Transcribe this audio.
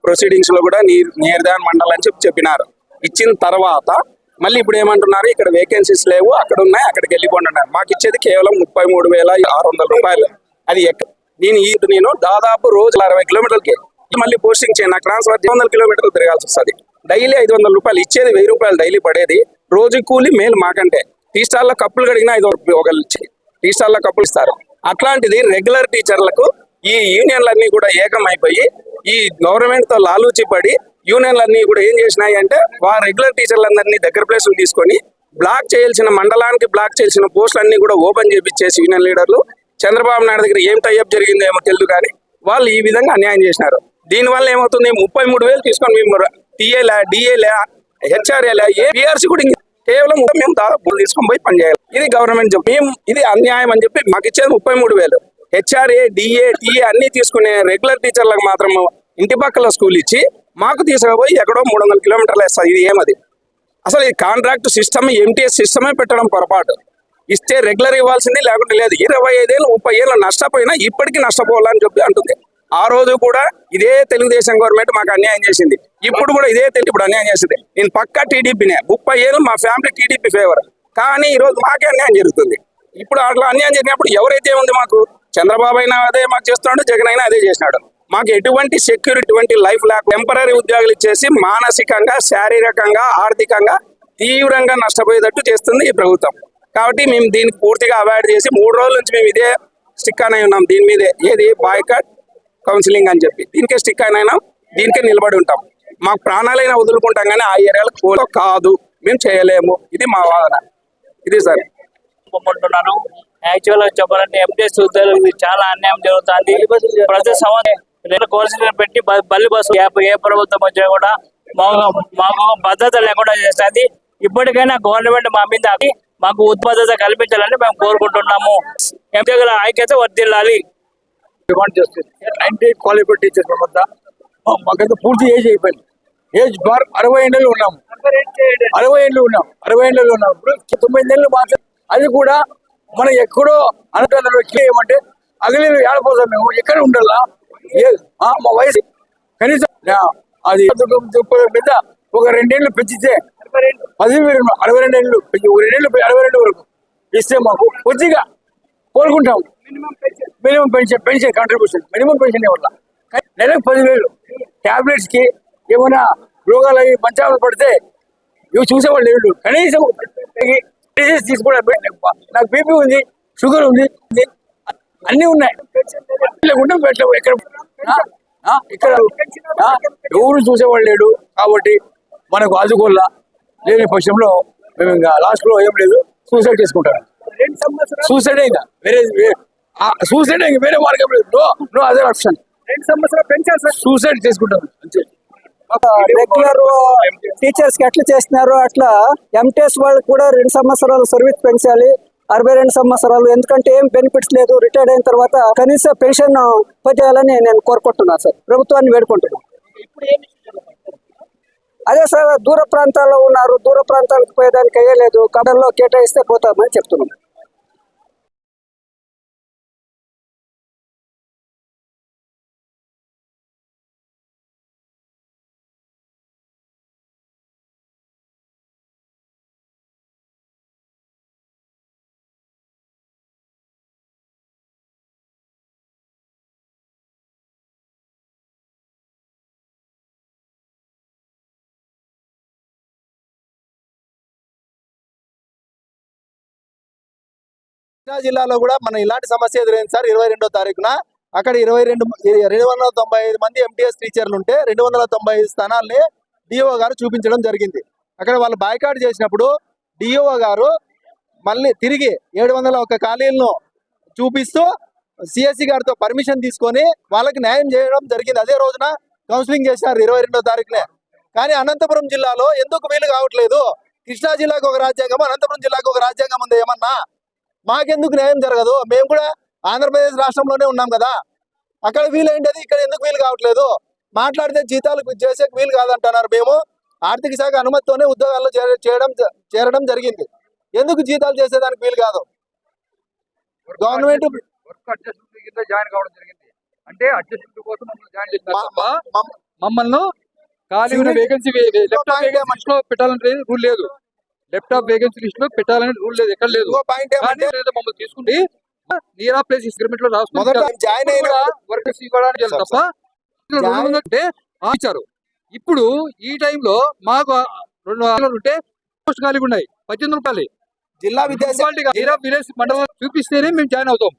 Proceedings లో కూడా నిర్ధారణ మండలం అని చెప్పినారు. ఇచ్చిన తర్వాత మళ్ళీ ఇప్పుడు ఏమంటున్నారు, ఇక్కడ వేకెన్సీస్ లేవు, అక్కడ ఉన్నాయి, అక్కడికి వెళ్ళిపోండి అన్నారు. మాకు ఇచ్చేది కేవలం 33,600 రూపాయలు. అది నేను దాదాపు రోజు 60 కిలోమీటర్లకి మళ్ళీ పోస్టింగ్ చేయండి, నాకు ట్రాన్స్ఫర్ 200 కిలోమీటర్లు తిరగాల్సి వస్తుంది. డైలీ 500 రూపాయలు ఇచ్చేది, 1000 రూపాయలు డైలీ పడేది. రోజు కూలి మేలు మాకంటే. టీ స్టాల్లో కప్పులు కడిగినా 5 ఒకళ్ళు టీ స్టాల్లో కప్పులు ఇస్తారు. అట్లాంటిది రెగ్యులర్ టీచర్లకు ఈ యూనియన్లన్నీ కూడా ఏకమైపోయి ఈ గవర్నమెంట్ తో లాలూచి పడి యూనియన్లన్నీ కూడా ఏం చేసినాయి అంటే రెగ్యులర్ టీచర్లందరినీ దగ్గర ప్లేసులు తీసుకొని బ్లాక్ చేయాల్సిన మండలానికి బ్లాక్ చేయాల్సిన పోస్టులన్నీ కూడా ఓపెన్ చేపించేసి యూనియన్ లీడర్లు చంద్రబాబు నాయుడు దగ్గర ఏం టైఅప్ జరిగిందో ఏమో తెలియదు కానీ వాళ్ళు ఈ విధంగా అన్యాయం చేసినారు. దీనివల్ల ఏమవుతుంది, 33,000 తీసుకొని మేము టీఏలా, డిఏలా, హెచ్ఆర్ఏలా, ఏపీఆర్సీ కూడా కేవలం మేము దాదాపు తీసుకొని పోయి పనిచేయాలి. ఇది గవర్నమెంట్ మేము ఇది అన్యాయం అని చెప్పి మాకు ఇచ్చేది 33,000. హెచ్ఆర్ఏ, డిఏ, టీఏ అన్ని తీసుకునే రెగ్యులర్ టీచర్లకు మాత్రం ఇంటి పక్కల స్కూల్ ఇచ్చి మాకు తీసుకుపోయి ఎక్కడో 300 కిలోమీటర్లు వేస్తారు. ఇది ఏమది అసలు ఈ కాంట్రాక్ట్ సిస్టమ్, ఎంటీఎస్ సిస్టమే పెట్టడం పొరపాటు. ఇస్తే రెగ్యులర్ ఇవ్వాల్సింది, లేకుంటే లేదు. 25 ఏళ్ళు 30 ఏళ్ళు నష్టపోయినా ఇప్పటికీ నష్టపోవాలని చెప్పి అంటుంది. ఆ రోజు కూడా ఇదే తెలుగుదేశం గవర్నమెంట్ మాకు అన్యాయం చేసింది, ఇప్పుడు కూడా ఇదే ఇప్పుడు అన్యాయం చేసింది. నేను పక్కా టీడీపీనే, 30 ఏళ్ళు మా ఫ్యామిలీ టీడీపీ ఫేవర్. కానీ ఈ రోజు మాకే అన్యాయం జరుగుతుంది. ఇప్పుడు అట్లా అన్యాయం జరిగినప్పుడు ఎవరైతే ఉంది, మాకు చంద్రబాబు అయినా అదే మాకు చేస్తున్నాడు, జగన్ అయినా అదే చేసినాడు. మాకు ఎటువంటి సెక్యూరిటీ, ఎటువంటి లైఫ్ లేక టెంపరీ ఉద్యోగాలు ఇచ్చేసి మానసికంగా, శారీరకంగా, ఆర్థికంగా తీవ్రంగా నష్టపోయేటట్టు చేస్తుంది ఈ ప్రభుత్వం. కాబట్టి మేము దీనికి పూర్తిగా అవాయిడ్ చేసి 3 రోజుల నుంచి మేము ఇదే స్టిక్ అని ఉన్నాం. దీని మీదే ఏది బాయ్కాట్ కౌన్సిలింగ్ అని చెప్పి దీనికే స్టిక్ అయినా దీనికే నిలబడి ఉంటాం. మాకు ప్రాణాలైనా వదులుకుంటాం కానీ ఆ ఏరియాలకు కాదు, మేము చేయలేము. ఇది మా వాదన. ఇది సార్ పొమ్మంటున్నాను. యాక్చువల్ గా చెప్పాలంటే ఎంటీఎస్ ఉద్యోగులకు చాలా అన్యాయం జరుగుతుంది. ప్రతి సంవత్సరం కోర్సులు పెట్టి బల్లి బస్సు ఏ ప్రభుత్వం వచ్చినా కూడా మాకు భద్రత లేకుండా చేస్తుంది. ఇప్పటికైనా గవర్నమెంట్ మా మీద మాకు ఉత్పాదత కల్పించాలని మేము కోరుకుంటున్నాము. ఎంటీల ఐక్యత వర్ధిల్లాలి. డిమాండ్ చేస్తుంది 98 క్వాలిఫైడ్ టీచర్స్ వద్ద మాకంతా పూర్తి ఏజ్ అయిపోయింది. ఏజ్ బార్ 60 ఏళ్ళు ఉన్నాము. 60 ఏళ్ళు ఉన్నప్పుడు 9 ఏళ్ళు మాత్రం అది కూడా మనం ఎక్కడో అనుకున్న ఏమంటే అగలేదు ఏడపోతాం, మేము ఎక్కడ ఉండాలా, మా వయసు కనీసం అది మీద ఒక 2 ఏళ్ళు పెంచితే 62 ఏళ్ళు 62 వరకు ఇస్తే మాకు కొద్దిగా కోరుకుంటాం. Minimum pension contribution minimum pension వల్ల నెలకు 10,000. టాబ్లెట్స్ కి ఏమైనా రోగాలు అవి మంచాలు పడితే ఇవి చూసేవాళ్ళు లేడు. కనీసం డిసీజ్ తీసుకోవడం, నాకు బీపీ ఉంది, షుగర్ ఉంది, అన్ని ఉన్నాయి. లేకుండా పెట్టలేవు. ఇక్కడ ఎవరు చూసేవాళ్ళు లేడు. కాబట్టి మనకు ఆదుకోల్లా లేని పక్షంలో మేము ఇంకా లాస్ట్ లో ఏం లేదు, సూసైడ్ చేసుకుంటాం. సూసైడే ఇంకా వేరే మార్గం లేదు. No other option. 2 సంవత్సరాలు పెంచాలి, సూసైడ్ చేసుకుంటాం అంతే. రెగ్యులర్ టీచర్స్ కి ఎట్లా చేస్తున్నారు అట్లా ఎంటీఎస్ వాళ్ళకి కూడా 2 సంవత్సరాలు సర్వీస్ పెంచాలి, 62 సంవత్సరాలు. ఎందుకంటే ఏం బెనిఫిట్స్ లేదు. రిటైర్డ్ అయిన తర్వాత కనీస పెన్షన్ చేయాలని నేను కోరుకుంటున్నాను సార్, ప్రభుత్వాన్ని వేడుకుంటున్నాను. అదే సార్, దూర ప్రాంతాల్లో ఉన్నారు, దూర ప్రాంతాలకు పోయేదానికి అయ్యలేదు, కడల్లో కేటాయిస్తే పోతామని చెప్తున్నాం. కృష్ణా జిల్లాలో కూడా మనం ఇలాంటి సమస్య ఎదురైంది సార్. 22వ తారీఖున అక్కడ 295 మంది ఎంటీఎస్ టీచర్లు ఉంటే 295 స్థానాల్ని డిఓ గారు చూపించడం జరిగింది. అక్కడ వాళ్ళు బాయ్కాట్ చేసినప్పుడు డిఓ గారు మళ్ళీ తిరిగి 701 ఖాళీలను చూపిస్తూ సిఎస్సి గారితో పర్మిషన్ తీసుకొని వాళ్ళకి న్యాయం చేయడం జరిగింది. అదే రోజున కౌన్సిలింగ్ చేశారు 22వ తారీఖునే. కానీ అనంతపురం జిల్లాలో ఎందుకు వీలు కావట్లేదు? కృష్ణా జిల్లాకు ఒక రాజ్యాంగం, అనంతపురం జిల్లాకు ఒక రాజ్యాంగం ఉంది. ఏమన్నా మాకెందుకు న్యాయం జరగదు? మేము కూడా ఆంధ్రప్రదేశ్ రాష్ట్రంలోనే ఉన్నాం కదా. అక్కడ వీలైంది, ఇక్కడ ఎందుకు వీలు కావట్లేదు? మాట్లాడితే జీతాలు చేసే వీలు కాదంటున్నారు. మేము ఆర్థిక శాఖ అనుమతితోనే ఉద్యోగాల్లో చేరడం జరిగింది. ఎందుకు జీతాలు చేసేదానికి వీలు కాదు? గవర్నమెంట్ జాయిన్ కావడం జరిగింది అంటే అడ్జస్ట్మెంట్ కోసం మమ్మల్ని ఖాళీ ఉన్న vacancy left of vacancy list లో పెట్టాలని రూల్ లేదు. లెఫ్ట్ ఆఫ్ వేకెన్సీ లిస్ట్ లో పెట్టాలని రూల్ లేదు, ఎక్కడ లేదు. ఇంకో పాయింట్ ఏమంటే కానీ ఏదో మమ్మల్ని తీసుకుంటే నియర్ ఆఫ్ ప్లేస్ అగ్రిమెంట్ లో మొదట రాసుకుంటారు జాయిన్ అయిన వర్కర్స్ ఇవ్వడానికి సార్, తప్ప అంటే ఇచ్చారు. ఇప్పుడు ఈ టైంలో మాకు 2 ఉంటే పోస్ట్ ఖాళీగా ఉన్నాయి 18 రూపాయలు. జిల్లా విద్యాశాఖ నియర్ ఆఫ్ విలేజ్ మండలం చూపిస్తేనే మేము జాయిన్ అవుతాం.